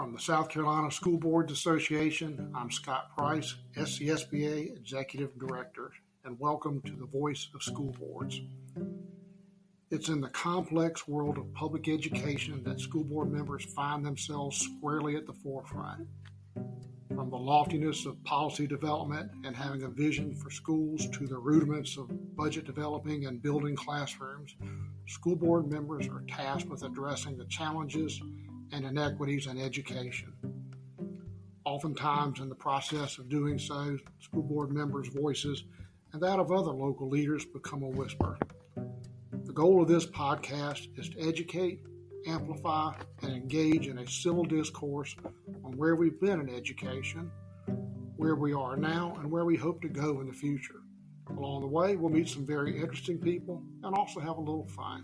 From the South Carolina School Boards Association, I'm Scott Price, SCSBA Executive Director, and welcome to the Voice of School Boards. It's in the complex world of public education that school board members find themselves squarely at the forefront. From the loftiness of policy development and having a vision for schools to the rudiments of budget developing and building classrooms, school board members are tasked with addressing the challenges and inequities in education. Oftentimes, in the process of doing so, school board members' voices and that of other local leaders become a whisper. The goal of this podcast is to educate, amplify, and engage in a civil discourse on where we've been in education, where we are now, and where we hope to go in the future. Along the way, we'll meet some very interesting people and also have a little fun.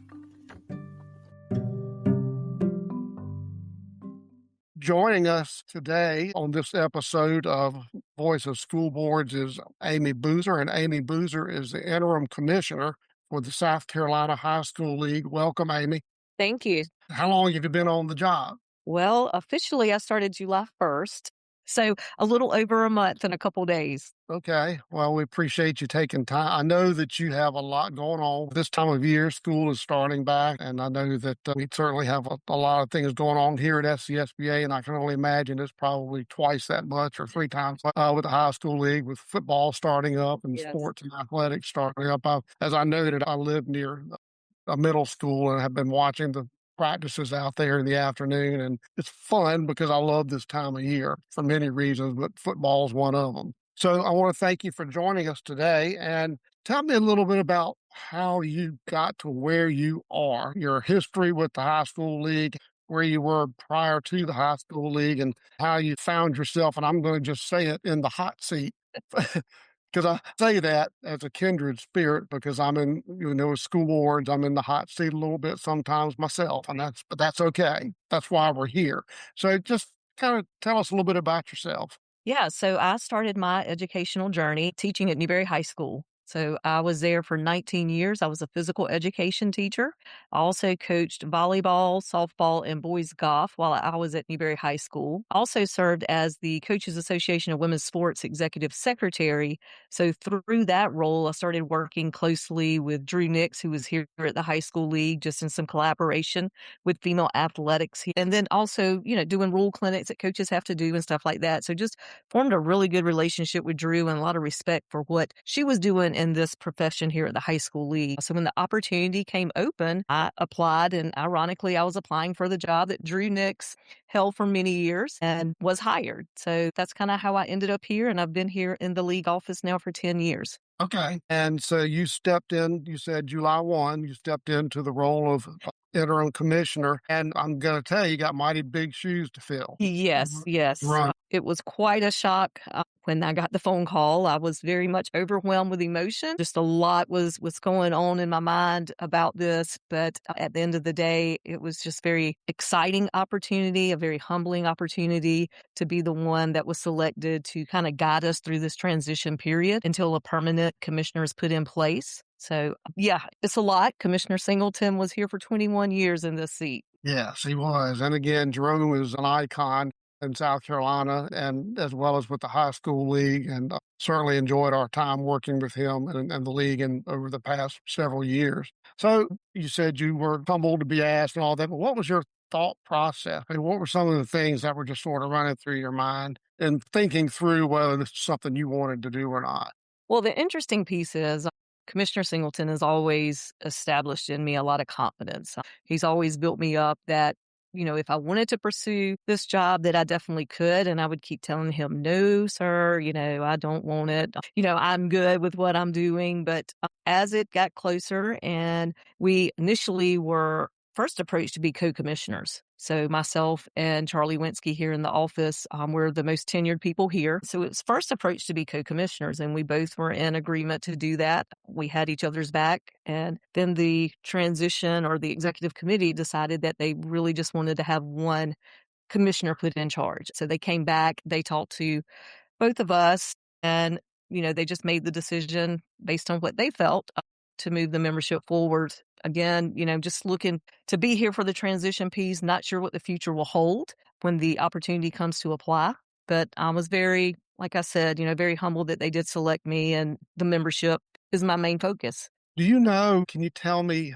Joining us today on this episode of Voice of School Boards is Amy Boozer, and Amy Boozer is the Interim Commissioner for the South Carolina High School League. Welcome, Amy. Thank you. How long have you been on the job? Well, officially, I started July 1st, so a little over a month and a couple days. Okay. Well, we appreciate you taking time. I know that you have a lot going on this time of year. School is starting back, and I know that we certainly have a lot of things going on here at SCSBA, and I can only imagine it's probably twice that much or three times with the high school league, with football starting up and sports and athletics starting up. As I noted, I live near a middle school and have been watching the practices out there in the afternoon, and it's fun because I love this time of year for many reasons, but football is one of them. So I want to thank you for joining us today, and tell me a little bit about how you got to where you are, your history with the high school league, where you were prior to the high school league, and how you found yourself, and I'm going to just say it, in the hot seat. Because I say that as a kindred spirit, because I'm in, school boards, I'm in the hot seat a little bit sometimes myself, but that's okay. That's why we're here. So just kind of tell us a little bit about yourself. Yeah, so I started my educational journey teaching at Newberry High School. So I was there for 19 years. I was a physical education teacher. I also coached volleyball, softball, and boys golf while I was at Newberry High School. I also served as the Coaches Association of Women's Sports Executive Secretary. So through that role, I started working closely with Drew Nix, who was here at the high school league, just in some collaboration with female athletics. And then also, doing rule clinics that coaches have to do and stuff like that. So just formed a really good relationship with Drew and a lot of respect for what she was doing in this profession here at the high school league. So when the opportunity came open, I applied, and ironically, I was applying for the job that Drew Nix held for many years and was hired. So that's kind of how I ended up here, and I've been here in the league office now for 10 years. Okay. And so you stepped in, you said July 1, you stepped into the role of interim commissioner, and I'm going to tell you got mighty big shoes to fill. Yes. Right. It was quite a shock when I got the phone call. I was very much overwhelmed with emotion. Just a lot was going on in my mind about this. But at the end of the day, it was just very exciting opportunity, a very humbling opportunity to be the one that was selected to kind of guide us through this transition period until a permanent commissioner is put in place. So, yeah, it's a lot. Commissioner Singleton was here for 21 years in this seat. Yes, he was. And again, Jerome is an icon in South Carolina, and as well as with the high school league, and certainly enjoyed our time working with him and the league over the past several years. So you said you were humbled to be asked and all that, but what was your thought process? I mean, what were some of the things that were just sort of running through your mind and thinking through whether this is something you wanted to do or not? Well, the interesting piece is Commissioner Singleton has always established in me a lot of confidence. He's always built me up that, if I wanted to pursue this job, that I definitely could. And I would keep telling him, no, sir, I don't want it. I'm good with what I'm doing. But as it got closer, and we initially were first approached to be co-commissioners. So myself and Charlie Winsky here in the office, we're the most tenured people here. So it was first approached to be co-commissioners, and we both were in agreement to do that. We had each other's back. And then the transition or the executive committee decided that they really just wanted to have one commissioner put in charge. So they came back, they talked to both of us, and, they just made the decision based on what they felt to move the membership forward. Again, just looking to be here for the transition piece, not sure what the future will hold. when the opportunity comes to apply. But I was very, like I said, very humbled that they did select me, and the membership is my main focus. Do you know, can you tell me,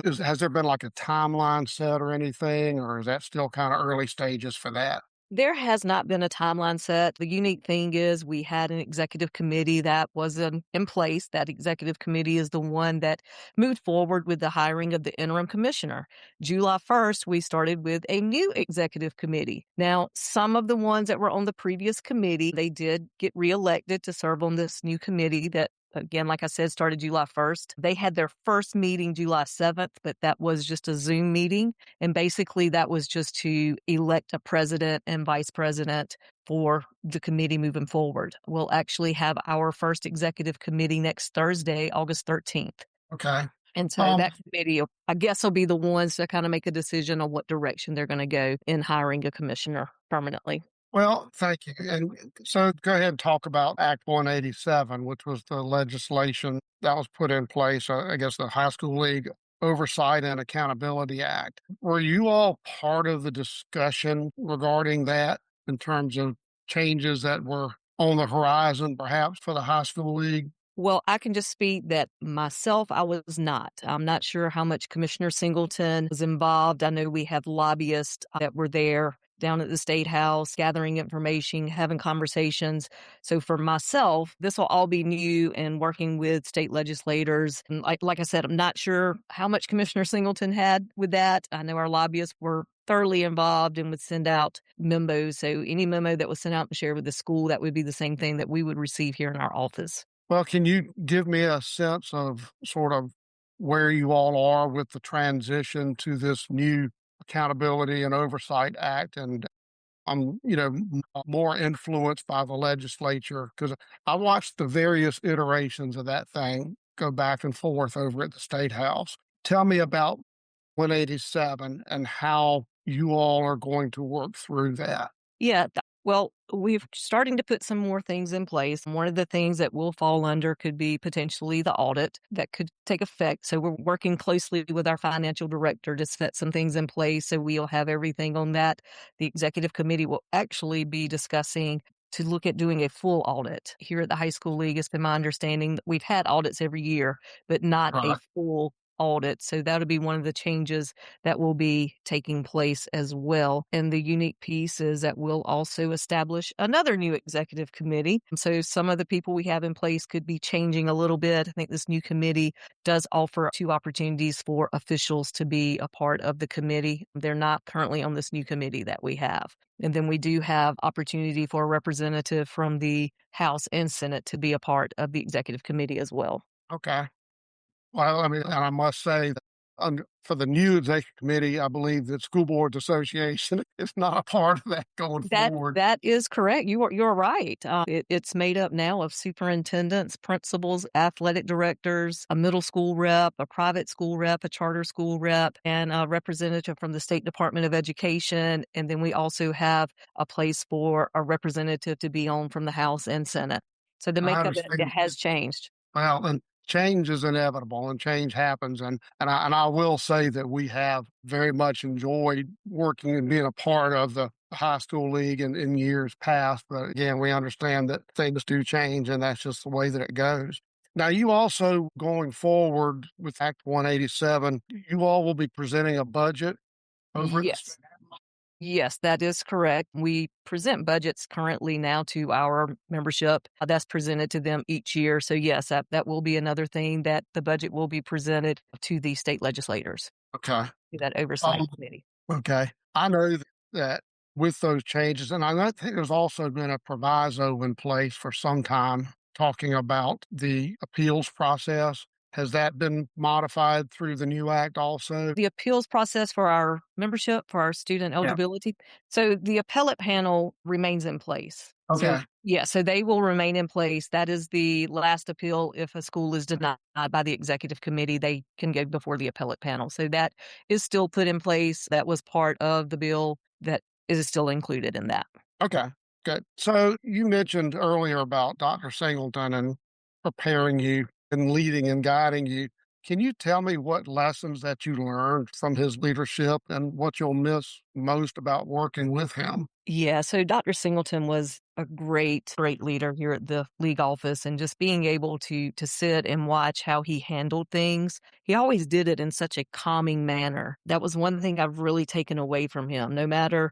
has there been like a timeline set or anything, or is that still kind of early stages for that? There has not been a timeline set. The unique thing is we had an executive committee that was in place. That executive committee is the one that moved forward with the hiring of the interim commissioner. July 1st, we started with a new executive committee. Now, some of the ones that were on the previous committee, they did get reelected to serve on this new committee that, again, like I said, started July 1st. They had their first meeting July 7th, but that was just a Zoom meeting. And basically, that was just to elect a president and vice president for the committee moving forward. We'll actually have our first executive committee next Thursday, August 13th. Okay. And so Um, that committee, I guess, will be the ones to kind of make a decision on what direction they're going to go in hiring a commissioner permanently. well, thank you. And so go ahead and talk about Act 187, which was the legislation that was put in place, I guess the High School League Oversight and Accountability Act. Were you all part of the discussion regarding that in terms of changes that were on the horizon, perhaps for the high school league? Well, I can just speak that myself, I was not. I'm not sure how much Commissioner Singleton was involved. I know we have lobbyists that were there down at the State House gathering information, having conversations. So for myself, this will all be new and working with state legislators. And like I said, I'm not sure how much Commissioner Singleton had with that. I know our lobbyists were thoroughly involved and would send out memos. So any memo that was sent out and shared with the school, that would be the same thing that we would receive here in our office. Well, can you give me a sense of sort of where you all are with the transition to this new Accountability and Oversight Act? And I'm, more influenced by the legislature because I watched the various iterations of that thing go back and forth over at the State House. Tell me about 187 and how you all are going to work through that. Yeah. Well, we're starting to put some more things in place. One of the things that will fall under could be potentially the audit that could take effect. So we're working closely with our financial director to set some things in place. So we'll have everything on that. The executive committee will actually be discussing to look at doing a full audit. Here at the high school league, it's been my understanding that we've had audits every year, but not a Right. full audit. So that'll be one of the changes that will be taking place as well. And the unique piece is that we'll also establish another new executive committee. So some of the people we have in place could be changing a little bit. I think this new committee does offer two opportunities for officials to be a part of the committee. They're not currently on this new committee that we have. And then we do have opportunity for a representative from the House and Senate to be a part of the executive committee as well. Okay. Well, I mean, and I must say that for the new executive committee, I believe that School Boards Association is not a part of that going That forward. that is correct. You're right. It's made up now of superintendents, principals, athletic directors, a middle school rep, a private school rep, a charter school rep, and a representative from the State Department of Education. And then we also have a place for a representative to be on from the House and Senate. So the I makeup it understand. has changed. Well, and change is inevitable and change happens. And I will say that we have very much enjoyed working and being a part of the high school league in years past. But again, we understand that things do change and that's just the way that it goes. Now, you also going forward with Act 187, you all will be presenting a budget over at the Yes. Yes, that is correct. We present budgets currently now to our membership. That's presented to them each year. So yes, that will be another thing that the budget will be presented to the state legislators, Okay. to that oversight Um, committee. okay. I know that with those changes, and I think there's also been a proviso in place for some time talking about the appeals process. Has that been modified through the new act also? The appeals process for our membership, for our student Yeah. eligibility. So the appellate panel remains in place. So Okay. yeah, so they will remain in place. That is the last appeal. If a school is denied by the executive committee, they can go before the appellate panel. So that is still put in place. That was part of the bill that is still included in that. Okay. Good. So you mentioned earlier about Dr. Singleton and preparing you and leading and guiding you. Can you tell me what lessons that you learned from his leadership and what you'll miss most about working with him? Yeah, so Dr. Singleton was a great leader here at the league office, and just being able to sit and watch how he handled things. He always did it in such a calming manner. That was one thing I've really taken away from him. No matter,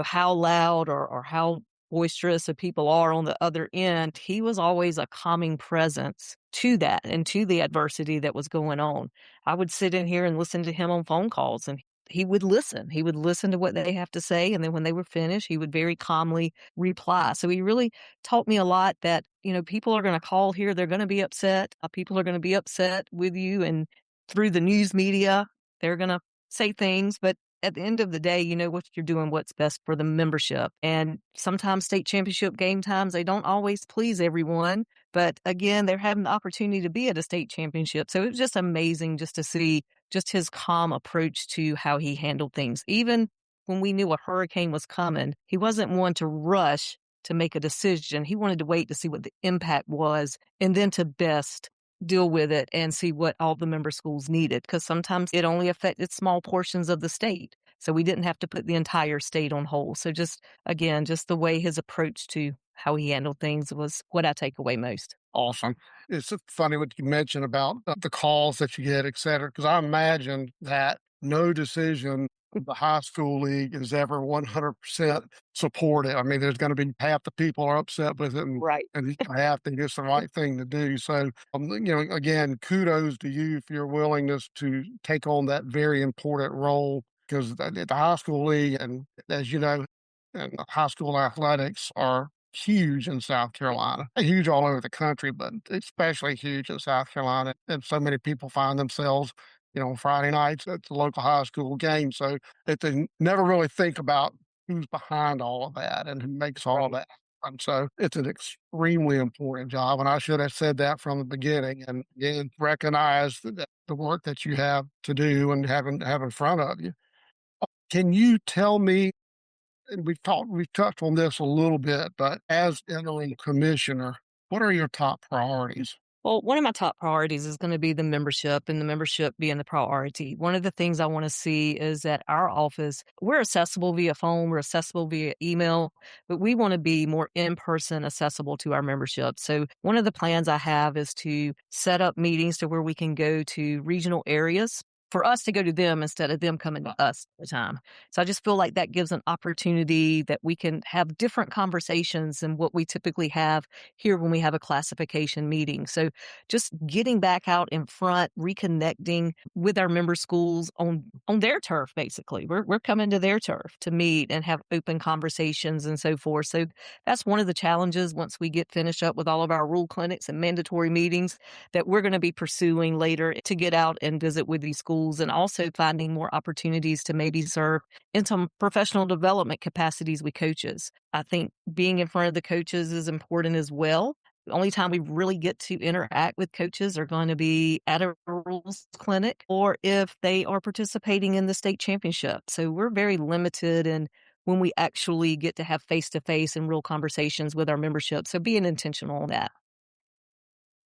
how loud or how boisterous the people are on the other end, he was always a calming presence to that and to the adversity that was going on. I would sit in here and listen to him on phone calls, and he would listen. He would listen to what they have to say, and then when they were finished, he would very calmly reply. So he really taught me a lot that, people are gonna call here, they're gonna be upset. People are gonna be upset with you, and through the news media, they're gonna say things, but at the end of the day, you know what you're doing, what's best for the membership. And sometimes state championship game times, they don't always please everyone, but again, they're having the opportunity to be at a state championship. So it was just amazing just to see just his calm approach to how he handled things. Even when we knew a hurricane was coming, he wasn't one to rush to make a decision. He wanted to wait to see what the impact was and then to best deal with it and see what all the member schools needed, because sometimes it only affected small portions of the state. So we didn't have to put the entire state on hold. So just again, just the way his approach to how he handled things was what I take away most. Awesome. It's funny what you mentioned about the calls that you get, et cetera, because I imagine that no decision of the high school league is ever 100% supported. I mean, there's going to be half the people are upset with it, and, Right. and the other half think it's the right thing to do. So, again, kudos to you for your willingness to take on that very important role because the high school league, and as you know, and high school athletics are huge in South Carolina, huge all over the country, but especially huge in South Carolina. And so many people find themselves, on Friday nights at the local high school game. So that they never really think about who's behind all of that and who makes all of Right. that. And so it's an extremely important job. And I should have said that from the beginning and again, recognize that the work that you have to do and have in front of you. Can you tell me, and we've touched on this a little bit, but as interim commissioner, what are your top priorities? Well, one of my top priorities is going to be the membership, and the membership being the priority. One of the things I want to see is that our office, we're accessible via phone, we're accessible via email, but we want to be more in person accessible to our membership. So, one of the plans I have is to set up meetings to where we can go to regional areas for us to go to them instead of them coming to us all the time. So I just feel like that gives an opportunity that we can have different conversations than what we typically have here when we have a classification meeting. So just getting back out in front, reconnecting with our member schools on their turf, basically. We're coming to their turf to meet and have open conversations and so forth. So that's one of the challenges once we get finished up with all of our rule clinics and mandatory meetings that we're going to be pursuing later to get out and visit with these schools, and also finding more opportunities to maybe serve in some professional development capacities with coaches. I think being in front of the coaches is important as well. The only time we really get to interact with coaches are going to be at a rules clinic or if they are participating in the state championship. So we're very limited in when we actually get to have face to face and real conversations with our membership. So being intentional on that.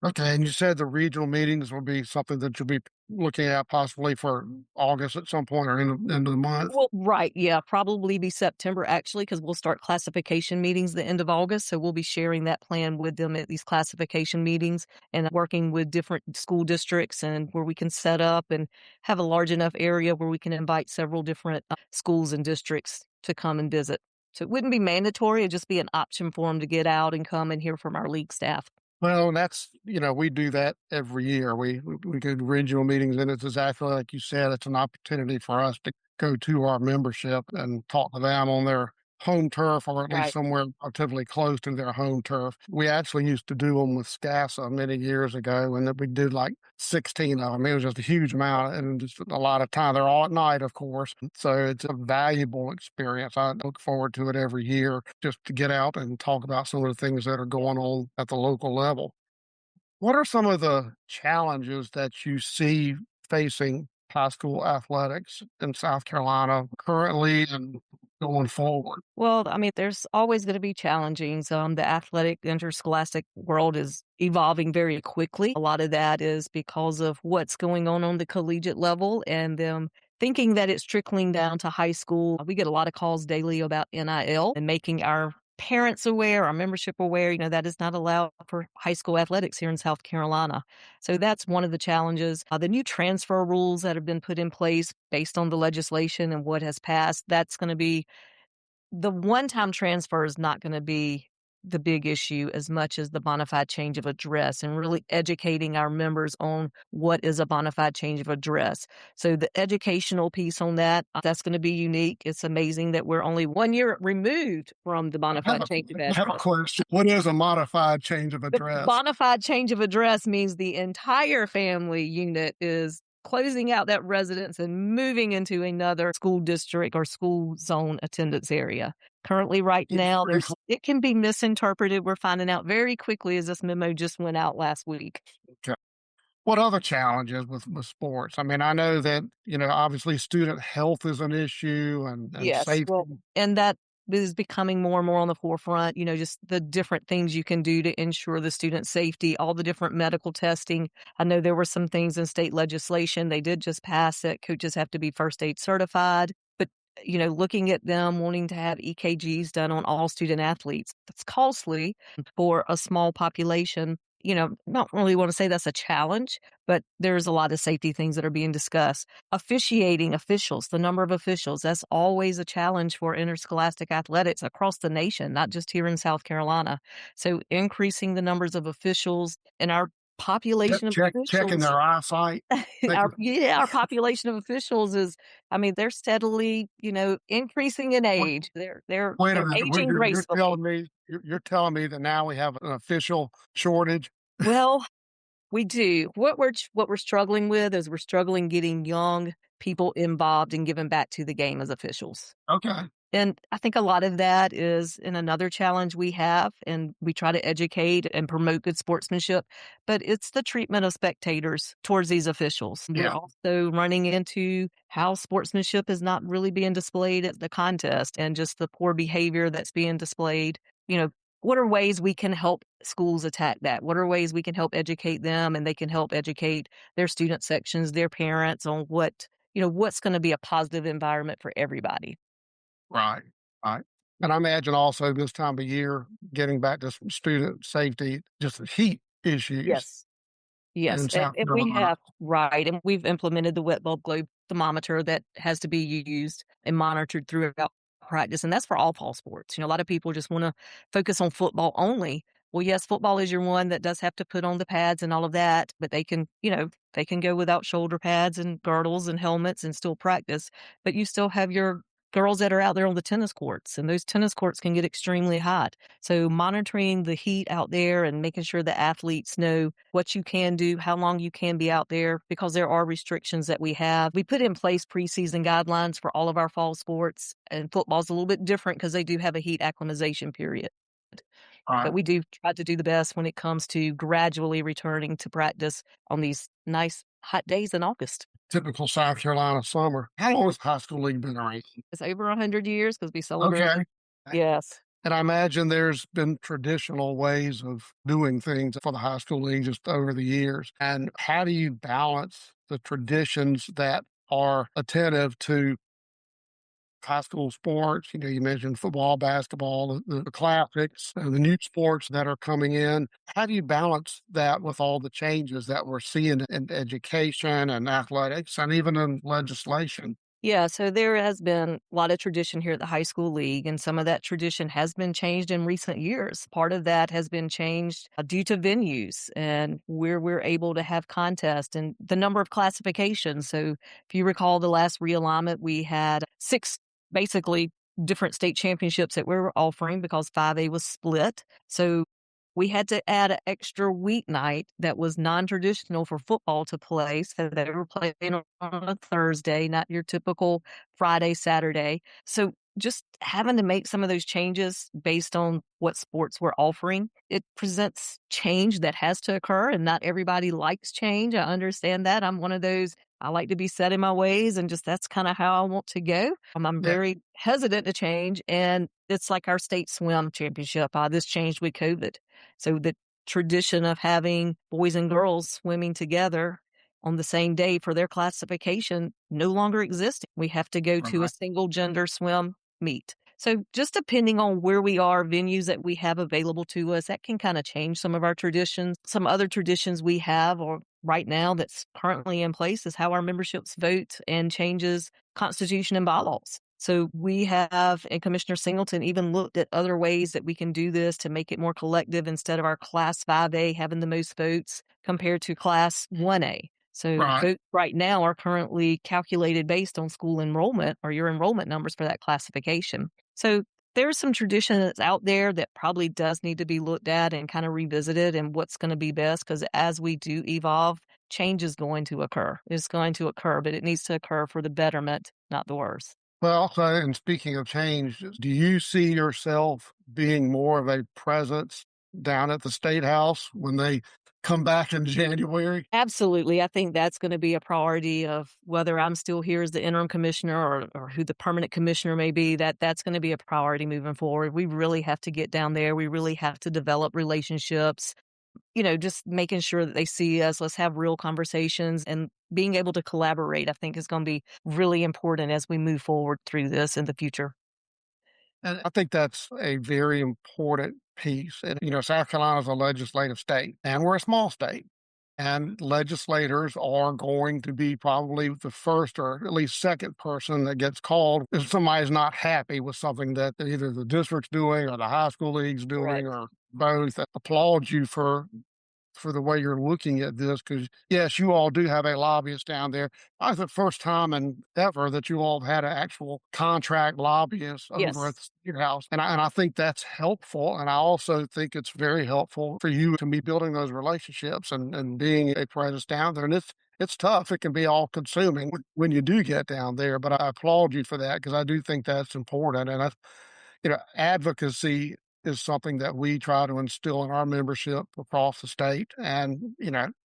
Okay, and you said the regional meetings will be something that you'll be looking at possibly for August at some point or end of the month. Well, right, yeah, probably be September actually, because 'cause we'll start classification meetings the end of August, so we'll be sharing that plan with them at these classification meetings and working with different school districts and where we can set up and have a large enough area where we can invite several different, schools and districts to come and visit. So it wouldn't be mandatory, it'd just be an option for them to get out and come and hear from our league staff. Well, and that's, we do that every year. We go to regional meetings, and it's exactly like you said. It's an opportunity for us to go to our membership and talk to them on their home turf, or at least Right. somewhere relatively close to their home turf. We actually used to do them with SCASA many years ago, and then we did like 16 of them. It was just a huge amount and just a lot of time. They're all at night, of course. So it's a valuable experience. I look forward to it every year just to get out and talk about some of the things that are going on at the local level. What are some of the challenges that you see facing high school athletics in South Carolina currently and going forward? Well, I mean, there's always going to be challenging. The athletic interscholastic world is evolving very quickly. A lot of that is because of what's going on the collegiate level and them thinking that it's trickling down to high school. We get a lot of calls daily about NIL and making our parents aware, our membership aware, that is not allowed for high school athletics here in South Carolina. So that's one of the challenges. The new transfer rules that have been put in place based on the legislation and what has passed, that's going to be the one-time transfer is not gonna be the big issue as much as the bona fide change of address and really educating our members on what is a bona fide change of address. So the educational piece on that, that's gonna be unique. It's amazing that we're only 1 year removed from the bona fide change of I have a address. question. What is a modified change of The address? bona fide change of address means the entire family unit is closing out that residence and moving into another school district or school zone attendance area. Currently, right now, it can be misinterpreted. We're finding out very quickly as this memo just went out last week. Okay. What other challenges with sports? I mean, I know that, obviously student health is an issue and Yes, safety. well, and that is becoming more and more on the forefront, just the different things you can do to ensure the student safety, all the different medical testing. I know there were some things in state legislation they did just pass that coaches have to be first aid certified, but, looking at them wanting to have EKGs done on all student athletes, that's costly for a small population. Not really want to say that's a challenge, but there's a lot of safety things that are being discussed. Officiating officials, the number of officials, that's always a challenge for interscholastic athletics across the nation, not just here in South Carolina. So increasing the numbers of officials and our population of Checking officials, their eyesight. our population of officials is, I mean, they're steadily, increasing in age. They're Wait a they're minute. aging You're gracefully. telling me you're telling me that now we have an official shortage? Well, we do. What we're struggling with is we're struggling getting young people involved and giving back to the game as officials. Okay. And I think a lot of that is in another challenge we have, and we try to educate and promote good sportsmanship, but it's the treatment of spectators towards these officials. We're Yeah. also running into how sportsmanship is not really being displayed at the contest and just the poor behavior that's being displayed. You know, what are ways we can help schools attack that? What are ways we can help educate them and they can help educate their student sections, their parents on what's going to be a positive environment for everybody? Right. Right. And I imagine also this time of year, getting back to some student safety, just the heat issues Yes. Yes, in South and we Carolina. have right, and we've implemented the wet bulb globe thermometer that has to be used and monitored throughout practice, and that's for all fall sports. A lot of people just wanna focus on football only. Well, yes, football is your one that does have to put on the pads and all of that, but they can go without shoulder pads and girdles and helmets and still practice, but you still have your girls that are out there on the tennis courts, and those tennis courts can get extremely hot. So monitoring the heat out there and making sure the athletes know what you can do, how long you can be out there, because there are restrictions that we have. We put in place preseason guidelines for all of our fall sports, and football's a little bit different because they do have a heat acclimatization period. But Right. we do try to do the best when it comes to gradually returning to practice on these nice hot days in August. Typical South Carolina summer. How long has high school league been around? It's over 100 years because we celebrated. Okay. Yes. And I imagine there's been traditional ways of doing things for the high school league just over the years. And how do you balance the traditions that are attentive to high school sports? You mentioned football, basketball, the classics, and the new sports that are coming in. How do you balance that with all the changes that we're seeing in education and athletics and even in legislation? Yeah, so there has been a lot of tradition here at the high school league, and some of that tradition has been changed in recent years. Part of that has been changed due to venues and where we're able to have contests and the number of classifications. So if you recall the last realignment, we had six basically different state championships that we were offering because 5A was split. So we had to add an extra weeknight that was non-traditional for football to play, so they were playing on a Thursday, not your typical Friday, Saturday. So just having to make some of those changes based on what sports we're offering, it presents change that has to occur, and not everybody likes change. I understand that. I'm one of those, I like to be set in my ways, and just that's kind of how I want to go. I'm Yeah, very hesitant to change, and it's like our state swim championship. This changed with COVID. So the tradition of having boys and girls swimming together on the same day for their classification no longer exists. We have to go to a right. single gender swim meet. So just depending on where we are, venues that we have available to us, that can kind of change some of our traditions. Some other traditions we have or right now that's currently in place is how our memberships vote and changes constitution and bylaws. So we have, and Commissioner Singleton even looked at other ways that we can do this to make it more collective instead of our Class 5A having the most votes compared to Class 1A. So Right. votes right now are currently calculated based on school enrollment or your enrollment numbers for that classification. So there's some tradition that's out there that probably does need to be looked at and kind of revisited and what's going to be best because as we do evolve, change is going to occur. It's going to occur, but it needs to occur for the betterment, not the worse. Well, so and speaking of change, do you see yourself being more of a presence down at the State House when they come back in January? Absolutely. I think that's going to be a priority of whether I'm still here as the interim commissioner or who the permanent commissioner may be, that's going to be a priority moving forward. We really have to get down there. We really have to develop relationships, just making sure that they see us. Let's have real conversations and being able to collaborate, I think is going to be really important as we move forward through this in the future. And I think that's a very important piece. And, South Carolina is a legislative state, and we're a small state. And legislators are going to be probably the first or at least second person that gets called if somebody's not happy with something that either the district's doing or the high school league's doing Correct. or both. I applaud you for the way you're looking at this because yes, you all do have a lobbyist down there. I think the first time and ever that you all have had an actual contract lobbyist over at Yes. the state house, and I think that's helpful. And I also think it's very helpful for you to be building those relationships and being a presence down there. And it's tough. It can be all consuming when you do get down there. But I applaud you for that because I do think that's important. And advocacy is something that we try to instill in our membership across the state. And,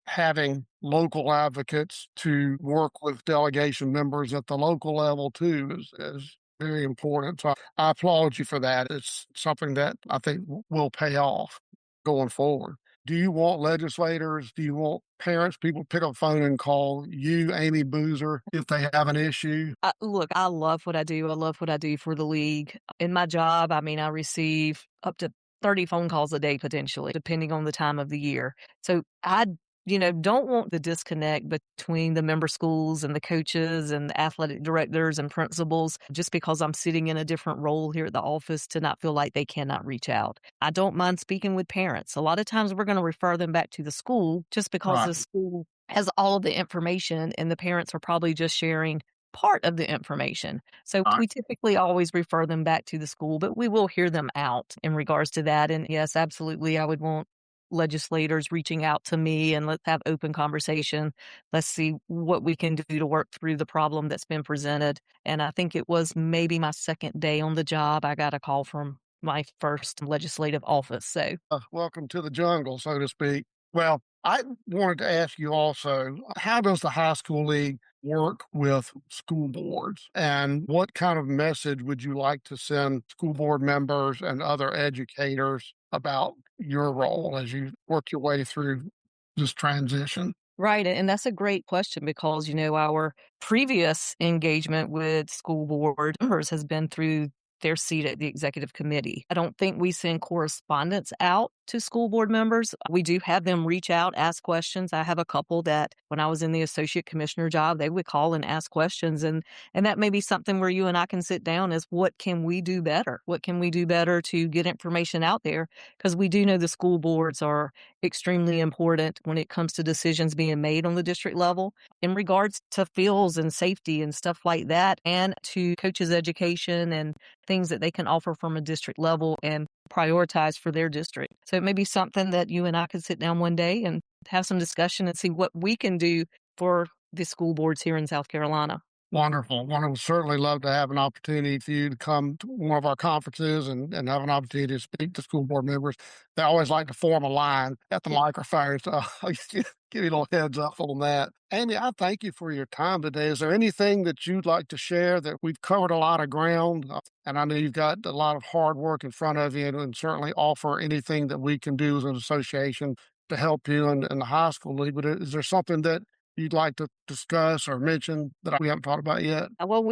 having local advocates to work with delegation members at the local level too is very important. So I applaud you for that. It's something that I think will pay off going forward. Do you want legislators? Do you want parents, people pick up the phone and call you, Amy Boozer, if they have an issue? Look, I love what I do. I love what I do for the league. In my job, I mean, I receive up to 30 phone calls a day potentially, depending on the time of the year. So I, don't want the disconnect between the member schools and the coaches and the athletic directors and principals just because I'm sitting in a different role here at the office to not feel like they cannot reach out. I don't mind speaking with parents. A lot of times we're going to refer them back to the school just because Right. the school has all of the information and the parents are probably just sharing part of the information. So Right. we typically always refer them back to the school, but we will hear them out in regards to that. And yes, absolutely, I would want legislators reaching out to me and let's have open conversation. Let's see what we can do to work through the problem that's been presented. And I think it was maybe my second day on the job. I got a call from my first legislative office. So Welcome to the jungle, so to speak. Well, I wanted to ask you also, how does the high school league work with school boards? And what kind of message would you like to send school board members and other educators about your role as you work your way through this transition? right, and that's a great question because, our previous engagement with school board members has been through their seat at the executive committee. I don't think we send correspondence out to school board members. We do have them reach out, ask questions. I have a couple that when I was in the associate commissioner job, they would call and ask questions and that may be something where you and I can sit down is what can we do better? What can we do better to get information out there? Because we do know the school boards are extremely important when it comes to decisions being made on the district level in regards to fields and safety and stuff like that, and to coaches' education and things that they can offer from a district level and prioritize for their district. So it may be something that you and I could sit down one day and have some discussion and see what we can do for the school boards here in South Carolina. Wonderful. One would certainly love to have an opportunity for you to come to one of our conferences and have an opportunity to speak to school board members. They always like to form a line at the microphone. So I'll give you a little heads up on that. Amy, I thank you for your time today. Is there anything that you'd like to share? That we've covered a lot of ground, and I know you've got a lot of hard work in front of you, and certainly offer anything that we can do as an association to help you in the high school league. But is there something that you'd like to discuss or mention that we haven't talked about yet? Well,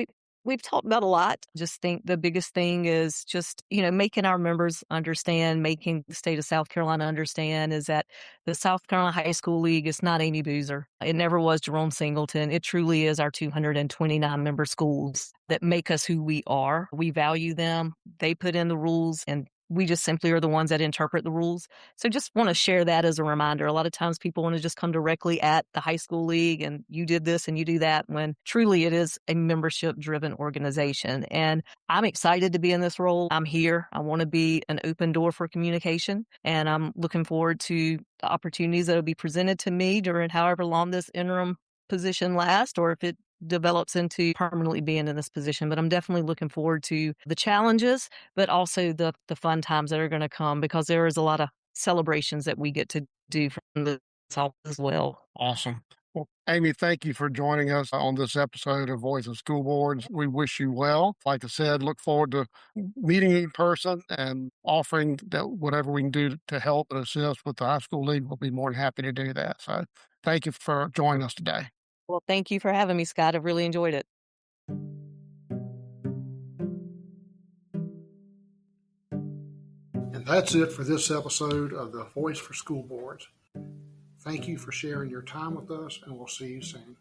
we've talked about a lot. Just think the biggest thing is just, making our members understand, making the state of South Carolina understand is that the South Carolina High School League is not Amy Boozer. It never was Jerome Singleton. It truly is our 229 member schools that make us who we are. We value them. They put in the rules, and we just simply are the ones that interpret the rules. So just want to share that as a reminder. A lot of times people want to just come directly at the high school league and you did this and you do that, when truly it is a membership driven organization. And I'm excited to be in this role. I'm here. I want to be an open door for communication, and I'm looking forward to the opportunities that will be presented to me during however long this interim position lasts, or if it develops into permanently being in this position. But I'm definitely looking forward to the challenges, but also the fun times that are going to come, because there is a lot of celebrations that we get to do from this all as well. Awesome. Well, Amy, thank you for joining us on this episode of Voice of School Boards. We wish you well. Like I said, look forward to meeting you in person and offering that whatever we can do to help and assist with the high school league. We'll be more than happy to do that. So thank you for joining us today. Well, thank you for having me, Scott. I've really enjoyed it. And that's it for this episode of the Voice for School Boards. Thank you for sharing your time with us, and we'll see you soon.